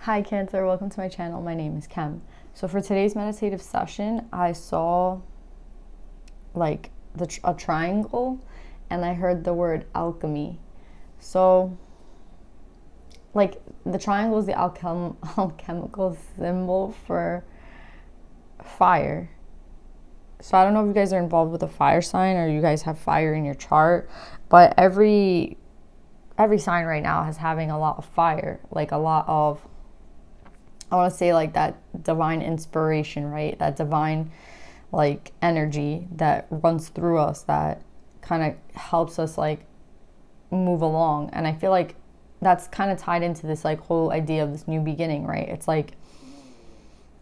Hi Cancer, welcome to my channel. My name is Kem. So for today's meditative session, I saw like a triangle and I heard the word alchemy. So like the triangle is the alchemical symbol for fire. So I don't know if you guys are involved with a fire sign or you guys have fire in your chart, but every sign right now is having a lot of fire, like a lot of, I want to say like that divine inspiration, right? That divine like energy that runs through us that kind of helps us like move along. And I feel like that's kind of tied into this like whole idea of this new beginning, right? It's like,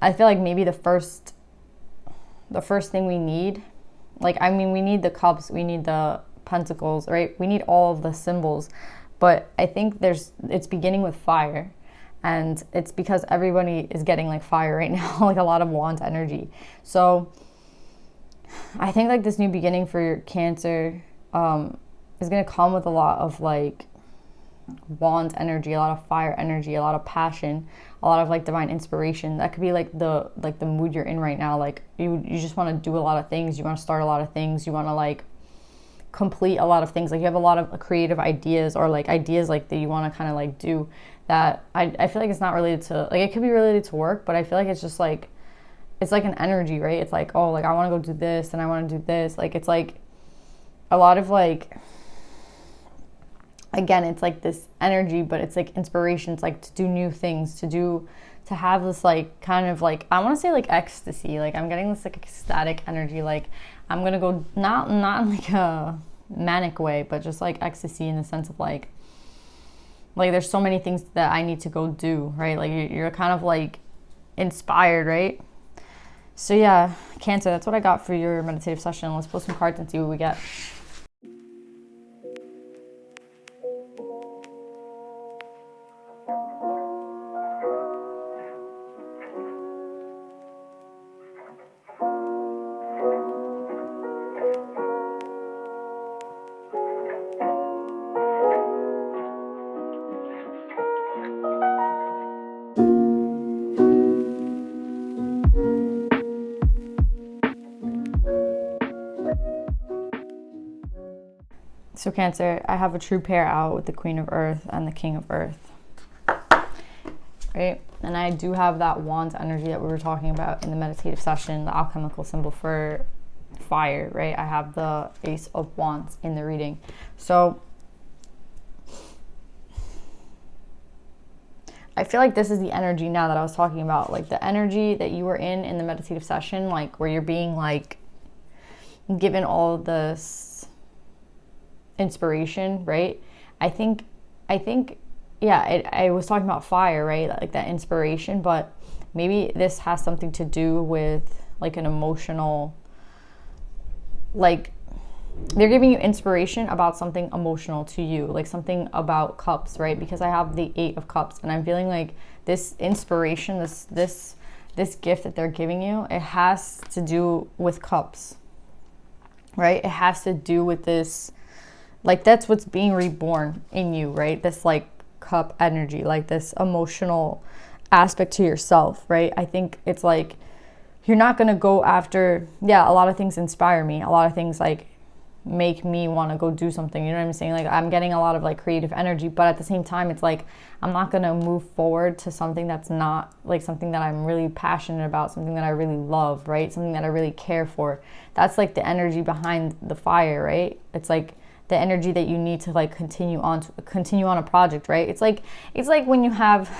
I feel like maybe the first thing we need, like, I mean, we need the cups, we need the pentacles, right? We need all of the symbols, but I think it's beginning with fire. And it's because everybody is getting like fire right now, like a lot of wand energy. So I think like this new beginning for your Cancer is going to come with a lot of like wand energy, a lot of fire energy, a lot of passion, a lot of like divine inspiration. That could be like the mood you're in right now. Like you just want to do a lot of things. You want to start a lot of things. You want to like complete a lot of things. Like you have a lot of creative ideas or like ideas like that you want to kind of like do that. I feel like it's not related to, like it could be related to work, but I feel like it's just like, it's like an energy, right? It's like, oh, like I want to go do this and I want to do this. Like it's like a lot of like, again, it's like this energy, but it's like inspiration. It's like to do new things, to have this like kind of like, I want to say like ecstasy. Like I'm getting this like ecstatic energy. Like I'm going to go not in like a manic way, but just like ecstasy in the sense of like there's so many things that I need to go do, right? Like you're kind of like inspired, right? So yeah, Cancer, that's what I got for your meditative session. Let's pull some cards and see what we get. So Cancer, I have a true pair out with the Queen of Earth and the King of Earth, right? And I do have that wand energy that we were talking about in the meditative session, the alchemical symbol for fire, right? I have the Ace of Wands in the reading. So I feel like this is the energy now that I was talking about, like the energy that you were in the meditative session, like where you're being like given all this inspiration, right? I think yeah, I was talking about fire, right? Like that inspiration, but maybe this has something to do with like an emotional, like they're giving you inspiration about something emotional to you, like something about cups, right? Because I have the 8 of Cups and I'm feeling like this inspiration, this gift that they're giving you, it has to do with cups, right? It has to do with this, like that's what's being reborn in you, right? This like cup energy, like this emotional aspect to yourself, right? I think it's like you're not going to go after, yeah, a lot of things inspire me. A lot of things like make me want to go do something. You know what I'm saying? Like I'm getting a lot of like creative energy, but at the same time, it's like I'm not going to move forward to something that's not like something that I'm really passionate about, something that I really love, right? Something that I really care for. That's like the energy behind the fire, right? It's like the energy that you need to like continue on a project, right? It's like when you have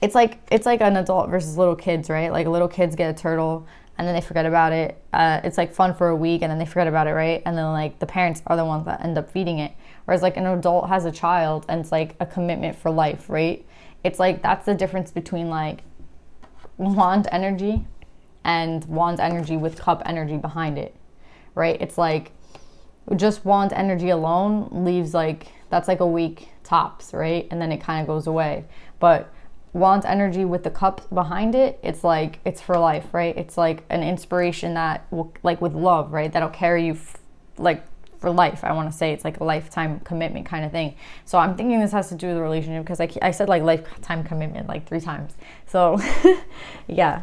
it's like an adult versus little kids, right? Like little kids get a turtle and then they forget about it. It's like fun for a week and then they forget about it, right? And then like the parents are the ones that end up feeding it. Whereas like an adult has a child and it's like a commitment for life, right? It's like that's the difference between like wand energy and wand energy with cup energy behind it, right? It's like just wand energy alone leaves like, that's like a week tops, right? And then it kind of goes away. But wand energy with the cup behind it, it's like, it's for life, right? It's like an inspiration that will, like with love, right? That'll carry you like for life. I want to say it's like a lifetime commitment kind of thing. So I'm thinking this has to do with the relationship, because I said like lifetime commitment like 3 times. So yeah.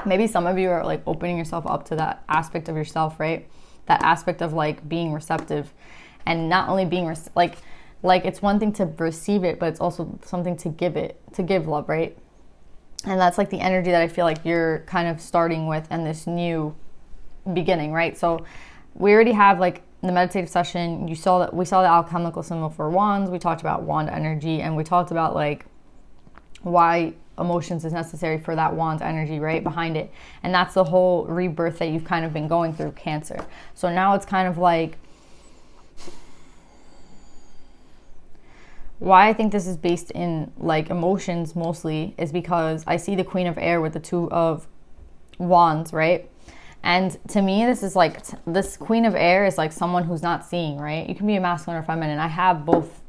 Maybe some of you are like opening yourself up to that aspect of yourself, right? That aspect of like being receptive, and not only being like it's one thing to receive it, but it's also something to give love, right? And that's like the energy that I feel like you're kind of starting with in this new beginning, right? So we already have like the meditative session. We saw the alchemical symbol for wands. We talked about wand energy, and we talked about like why emotions is necessary for that wand energy, right, behind it. And that's the whole rebirth that you've kind of been going through, Cancer. So now it's kind of like, why I think this is based in like emotions mostly is because I see the Queen of Air with the 2 of Wands, right? And to me, this is like, this Queen of Air is like someone who's not seeing, right? You can be a masculine or feminine. I have both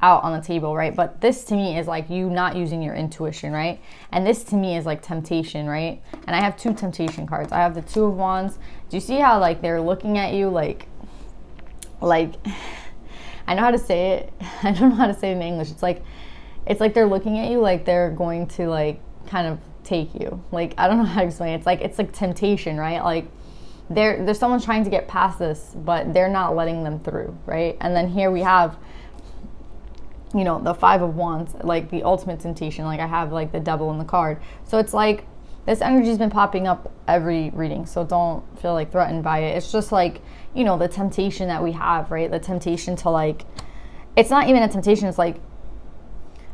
out on the table, right? But this to me is like you not using your intuition, right? And this to me is like temptation, right? And I have 2 temptation cards. I have the 2 of Wands. Do you see how like they're looking at you like I know how to say it. I don't know how to say it in English. It's like they're looking at you like they're going to like kind of take you. Like, I don't know how to explain it. It's like temptation, right? Like there's someone trying to get past this, but they're not letting them through, right? And then here we have, you know, the 5 of Wands, like the ultimate temptation. Like I have like the devil in the card. So it's like this energy's been popping up every reading, so don't feel like threatened by it. It's just like, you know, the temptation that we have, right? The temptation to like, it's not even a temptation, it's like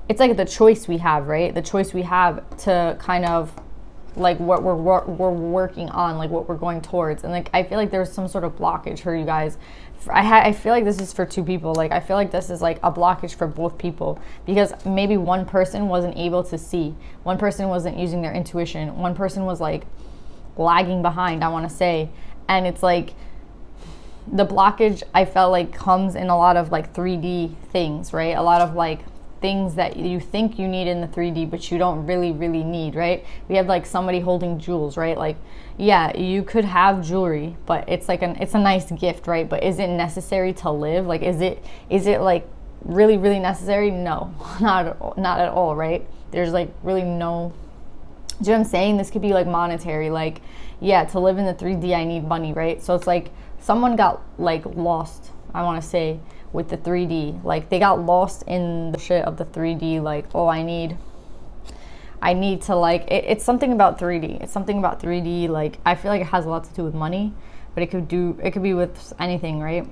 the choice we have, right? The choice we have to kind of like what we're working on, like what we're going towards. And like I feel like there's some sort of blockage for you guys. I feel like this is for 2 people. Like I feel like this is like a blockage for both people, because maybe one person wasn't able to see, one person wasn't using their intuition, one person was like lagging behind, I want to say. And it's like the blockage, I felt like, comes in a lot of like 3D things, right? A lot of like things that you think you need in the 3D, but you don't really need, right? We have like somebody holding jewels, right? Like, yeah, you could have jewelry, but it's like it's a nice gift, right? But is it necessary to live? Like, is it like really necessary? No, not at all, right? There's like really no, do you know what I'm saying? This could be like monetary, like, yeah, to live in the 3D, I need money, right? So it's like someone got like lost, I want to say, with the 3D. Like they got lost in the shit of the 3D. Like, oh, I need to like, it's something about 3D. It's something about 3D. Like, I feel like it has a lot to do with money, but it could be with anything, right?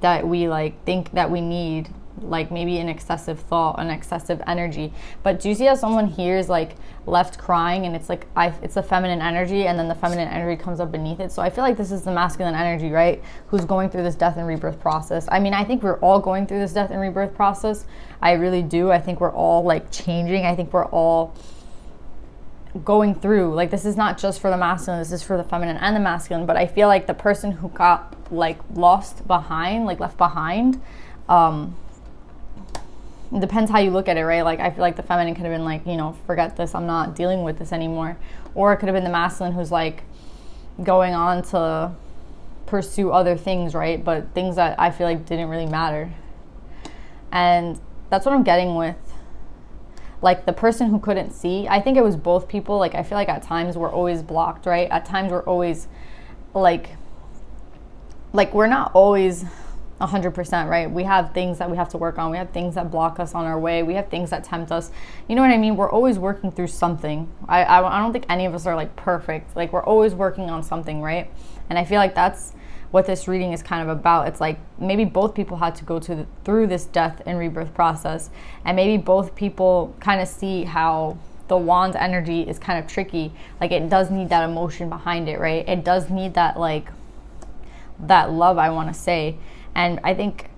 That we like think that we need, like maybe an excessive thought, an excessive energy. But do you see how someone here is like left crying, and it's like it's the feminine energy, and then the feminine energy comes up beneath it. So I feel like this is the masculine energy, right? Who's going through this death and rebirth process. I mean, I think we're all going through this death and rebirth process. I really do. I think we're all like changing. I think we're all going through, like, this is not just for the masculine, this is for the feminine and the masculine. But I feel like the person who got like lost behind, like left behind, it depends how you look at it, right? Like, I feel like the feminine could have been like, you know, forget this, I'm not dealing with this anymore. Or it could have been the masculine who's like going on to pursue other things, right? But things that I feel like didn't really matter. And that's what I'm getting with like the person who couldn't see. I think it was both people. Like, I feel like at times we're always blocked, right? At times we're always like we're not always 100%, right? We have things that we have to work on. We have things that block us on our way. We have things that tempt us. You know what I mean? We're always working through something. I don't think any of us are like perfect. Like, we're always working on something, right? And I feel like that's what this reading is kind of about. It's like maybe both people had to go through this death and rebirth process, and maybe both people kind of see how the wand energy is kind of tricky. Like, it does need that emotion behind it, right? It does need that, like, that love, I want to say. And I think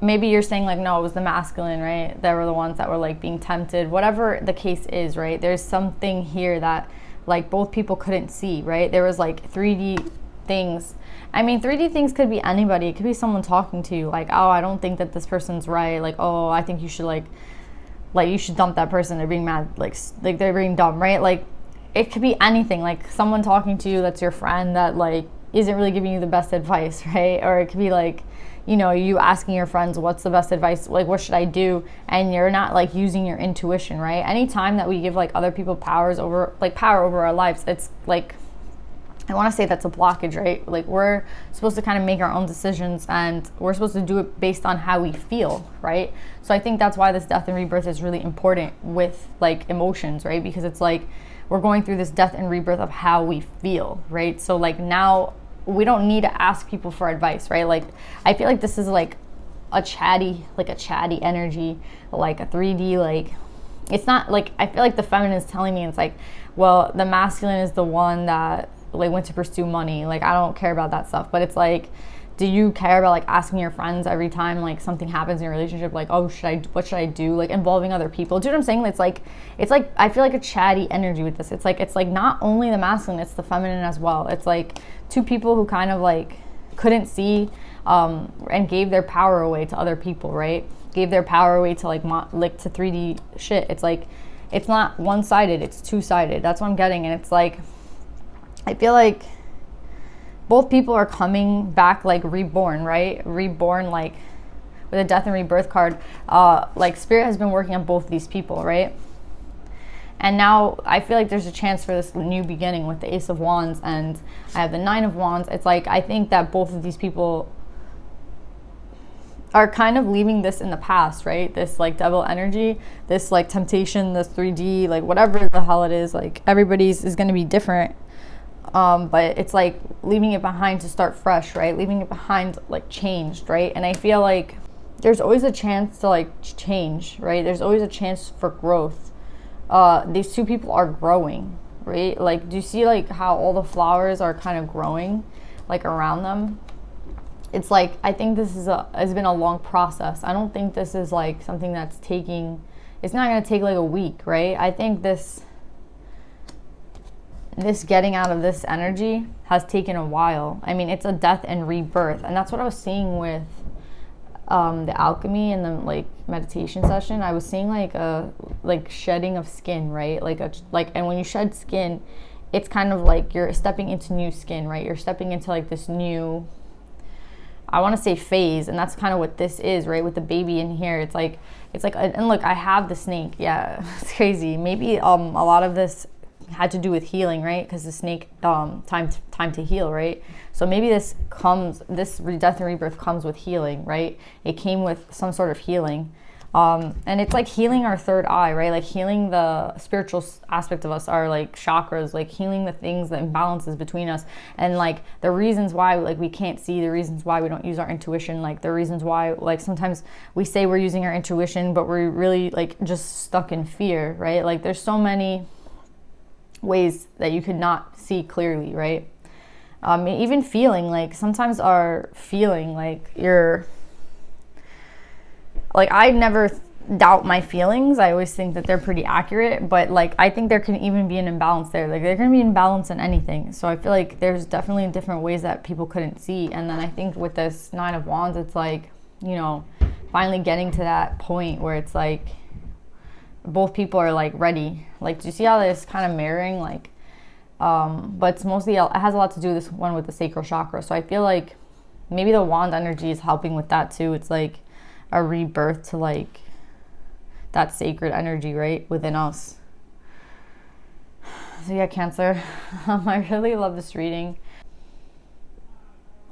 maybe you're saying like, no, it was the masculine, right? They were the ones that were like being tempted. Whatever the case is, right? There's something here that like both people couldn't see, right? There was like 3D things. I mean, 3D things could be anybody. It could be someone talking to you like, oh, I don't think that this person's right. Like, oh, I think you should like you should dump that person. They're being mad. Like they're being dumb, right? Like, it could be anything, like someone talking to you that's your friend that like isn't really giving you the best advice, right? Or it could be like, you know, you asking your friends what's the best advice, like what should I do, and you're not like using your intuition, right? Anytime that we give like other people power over our lives, it's like, I want to say that's a blockage, right? Like we're supposed to kind of make our own decisions, and we're supposed to do it based on how we feel, right? So I think that's why this death and rebirth is really important with like emotions, right? Because it's like we're going through this death and rebirth of how we feel, right? So like now we don't need to ask people for advice, right? Like I feel like this is like a chatty energy, like a 3D, like it's not like, I feel like the feminine is telling me, it's like, well, the masculine is the one that like went to pursue money. Like I don't care about that stuff. But it's like, do you care about like asking your friends every time like something happens in your relationship, like, oh, what should I do? Like involving other people. Do you know what I'm saying? It's like I feel like a chatty energy with this. It's like not only the masculine, it's the feminine as well. It's like two people who kind of like couldn't see and gave their power away to other people, right? Gave their power away to like to 3D shit. It's like, it's not one-sided, it's two-sided. That's what I'm getting. And it's like, I feel like both people are coming back like reborn, right? Reborn, like with a death and rebirth card. Like spirit has been working on both of these people, right? And now I feel like there's a chance for this new beginning with the Ace of Wands, and I have the Nine of Wands. It's like, I think that both of these people are kind of leaving this in the past, right? This like devil energy, this like temptation, this 3D, like whatever the hell it is, like everybody's is going to be different. But it's like leaving it behind to start fresh, right? Leaving it behind, like changed, right? And I feel like there's always a chance to like change, right? There's always a chance for growth. These two people are growing, right? Like, do you see like how all the flowers are kind of growing like around them? It's like, I think this has been a long process. I don't think this is like something that's it's not going to take like a week, right? I think this getting out of this energy has taken a while. I mean, it's a death and rebirth. And that's what I was seeing with the alchemy and the like meditation session. I was seeing like a shedding of skin, right? And when you shed skin, it's kind of like you're stepping into new skin, right? You're stepping into like this new, I want to say phase, and that's kind of what this is, right? With the baby in here, it's like, and look, I have the snake. Yeah, it's crazy. Maybe a lot of this had to do with healing, right? Because the snake, time to heal, right? So maybe this death and rebirth comes with healing, right? It came with some sort of healing. And it's like healing our third eye, right? Like healing the spiritual aspect of us, our like chakras, like healing the things, the imbalances between us, and like the reasons why like we can't see, the reasons why we don't use our intuition, like the reasons why like sometimes we say we're using our intuition, but we're really like just stuck in fear, right? Like there's so many ways that you could not see clearly, right? Even feeling, like sometimes our feeling, like I never doubt my feelings. I always think that they're pretty accurate, but like I think there can even be an imbalance there. Like there can be an imbalance in anything. So I feel like there's definitely different ways that people couldn't see. And then I think with this Nine of Wands, it's like, you know, finally getting to that point where it's like both people are like ready. Like, do you see how this kind of mirroring, like but it's mostly, it has a lot to do with this one with the sacral chakra. So I feel like maybe the wand energy is helping with that too. It's like a rebirth to like that sacred energy, right, within us. So yeah, Cancer, I really love this reading.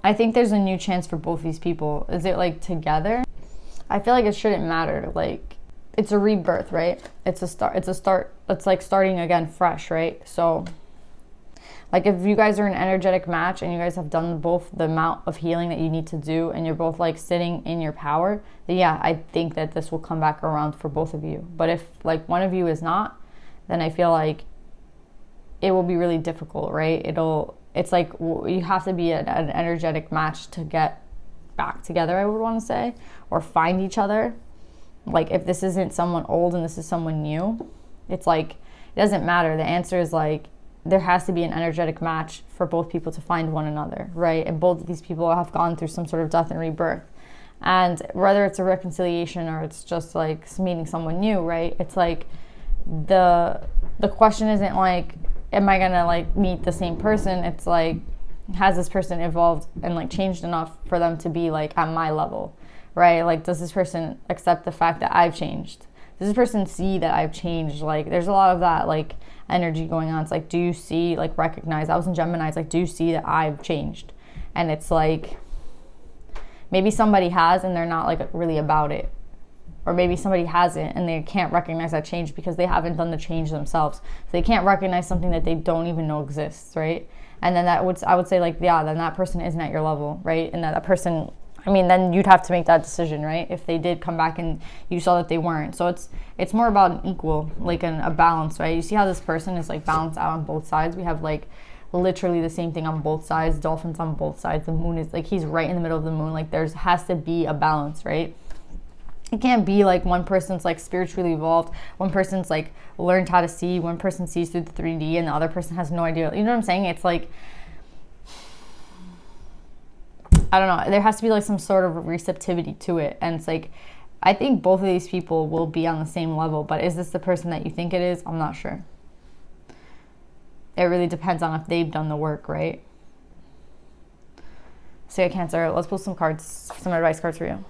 I think there's a new chance for both these people. Is it like together? I feel like it shouldn't matter. Like it's a rebirth, right? It's a start. It's like starting again fresh, right? So like if you guys are an energetic match and you guys have done both the amount of healing that you need to do and you're both like sitting in your power, then yeah, I think that this will come back around for both of you. But if like one of you is not, then I feel like it will be really difficult, right? It's like you have to be an energetic match to get back together, I would want to say, or find each other. Like if this isn't someone old and this is someone new, it's like, it doesn't matter. The answer is like, there has to be an energetic match for both people to find one another, right? And both of these people have gone through some sort of death and rebirth. And whether it's a reconciliation or it's just like meeting someone new, right? It's like the question isn't like am I gonna like meet the same person? It's like, has this person evolved and like changed enough for them to be like at my level, right? Like, does this person accept the fact that I've changed? Does this person see that I've changed? Like, there's a lot of that like energy going on. It's like, do you see, like, recognize? I was in Gemini. It's like, do you see that I've changed? And it's like, maybe somebody has and they're not like really about it, or maybe somebody hasn't and they can't recognize that change because they haven't done the change themselves. So they can't recognize something that they don't even know exists, right? And then I would say like, yeah, then that person isn't at your level, right? And that person, I mean, then you'd have to make that decision, right? If they did come back and you saw that they weren't. So it's more about an equal, like a balance, right? You see how this person is like balanced out on both sides. We have like literally the same thing on both sides, dolphins on both sides. The moon is like, he's right in the middle of the moon. Like, has to be a balance, right? It can't be like one person's like spiritually evolved, one person's like learned how to see, one person sees through the 3D and the other person has no idea. You know what I'm saying? It's like, I don't know, there has to be like some sort of receptivity to it. And it's like, I think both of these people will be on the same level, but is this the person that you think it is? I'm not sure. It really depends on if they've done the work, right? So yeah, Cancer, let's pull some cards, some advice cards for you.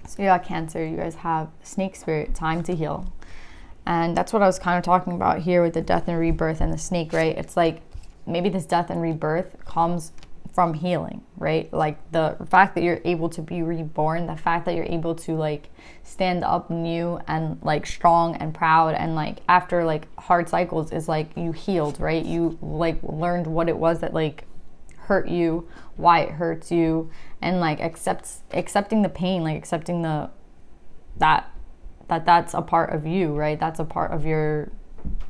So yeah, Cancer, you guys have snake spirit, time to heal. And that's what I was kind of talking about here with the death and rebirth and the snake, right? It's like, maybe this death and rebirth comes from healing, right? Like the fact that you're able to be reborn, the fact that you're able to like stand up new and like strong and proud, and like after like hard cycles is like you healed, right? You like learned what it was that like hurt you, why it hurts you, and like accepting the pain, like accepting that's a part of you, right? That's a part of your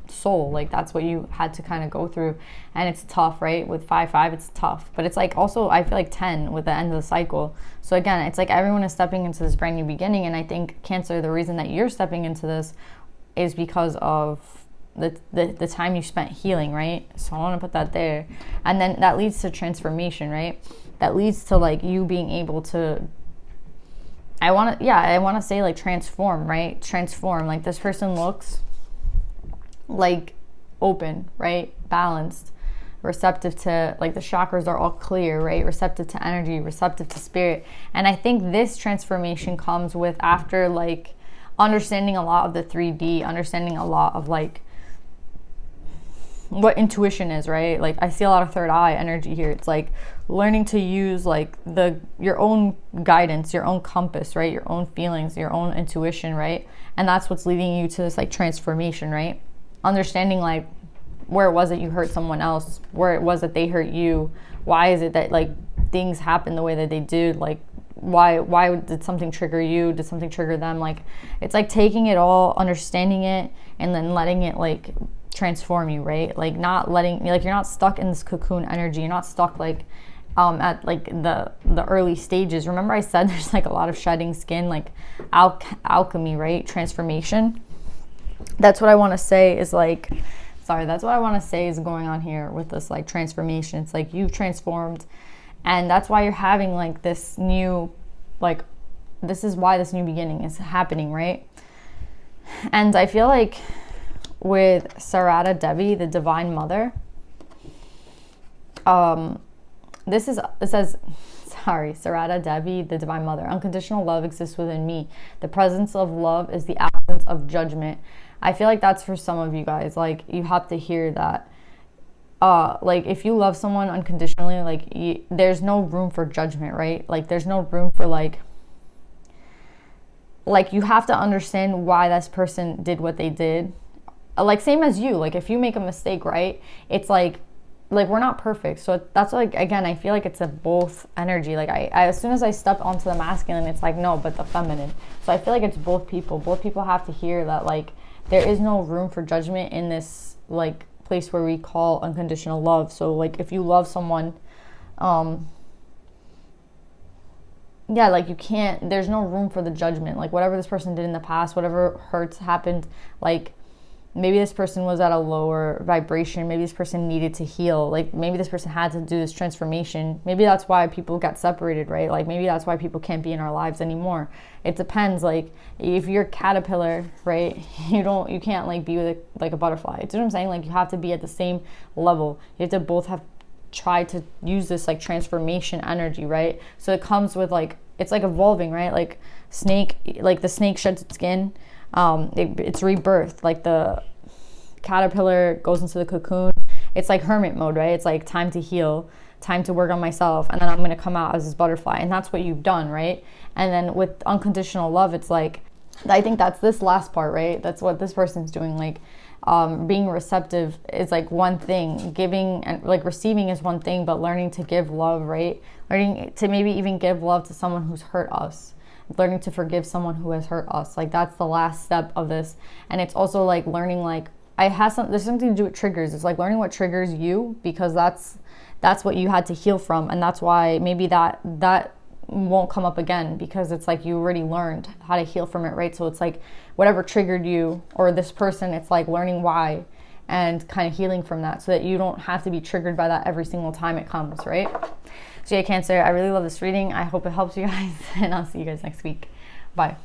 soul. Like that's what you had to kind of go through, and it's tough, right? With 5-5 it's tough, but it's like also I feel like 10 with the end of the cycle. So again, it's like everyone is stepping into this brand new beginning, and I think Cancer, the reason that you're stepping into this is because of the time you spent healing, right? So I want to put that there, and then that leads to transformation, right? That leads to like you being able to, I want to say like transform, right? Transform. Like this person looks like open, right? Balanced, receptive to, like the chakras are all clear, right? Receptive to energy, receptive to spirit. And I think this transformation comes with after like understanding a lot of the 3D, understanding a lot of like what intuition is, right? Like I see a lot of third eye energy here. It's like learning to use like your own guidance, your own compass, right? Your own feelings, your own intuition, right? And that's what's leading you to this like transformation, right? Understanding like where it was that you hurt someone else, where it was that they hurt you, why is it that like things happen the way that they did, like why did something trigger you, did something trigger them? Like it's like taking it all, understanding it, and then letting it like transform you, right? Like not letting, like you're not stuck in this cocoon energy, you're not stuck like at like the early stages. Remember I said there's like a lot of shedding skin, like alchemy, right? Transformation. That's what I want to say is like, that's what I want to say is going on here with this like transformation. It's like you've transformed, and that's why you're having like this new, like this is why this new beginning is happening, right? And I feel like with Sarada Devi, the Divine Mother, it says, Sarada Devi, the Divine Mother, unconditional love exists within me. The presence of love is the absence of judgment. I feel like that's for some of you guys. Like you have to hear that. Like if you love someone unconditionally, like there's no room for judgment, right? Like there's no room for like you have to understand why this person did what they did. Like same as you, like if you make a mistake, right? It's like like, we're not perfect. So that's like, again, I feel like it's a both energy. Like I as soon as I step onto the masculine, it's like, no, but the feminine. So I feel like it's both people. Both people have to hear that, like, there is no room for judgment in this, like, place where we call unconditional love. So, like, if you love someone, yeah, like, you can't, there's no room for the judgment. Like, whatever this person did in the past, whatever hurts happened, like, maybe this person was at a lower vibration. Maybe this person needed to heal. Like, maybe this person had to do this transformation. Maybe that's why people got separated, right? Like, maybe that's why people can't be in our lives anymore. It depends. Like, if you're a caterpillar, right, you can't, like, be with like a butterfly. You know what I'm saying? Like, you have to be at the same level. You have to both have try to use this, like, transformation energy, right? So it comes with, like, it's like evolving, right? Like the snake sheds its skin. It's rebirth. Like, the caterpillar goes into the cocoon. It's like hermit mode, right? It's like time to heal, time to work on myself, and then I'm going to come out as this butterfly. And that's what you've done, right? And then with unconditional love, it's like, I think that's this last part, right? That's what this person's doing. Like, being receptive is like one thing, giving and like receiving is one thing, but learning to give love, right? Learning to maybe even give love to someone who's hurt us, learning to forgive someone who has hurt us. Like, that's the last step of this. And it's also like learning, like, there's something to do with triggers. It's like learning what triggers you, because that's what you had to heal from, and that's why maybe that won't come up again, because it's like you already learned how to heal from it, right? So it's like whatever triggered you or this person, it's like learning why and kind of healing from that, so that you don't have to be triggered by that every single time it comes, right? So yeah, Cancer, I really love this reading. I hope it helps you guys, and I'll see you guys next week. Bye.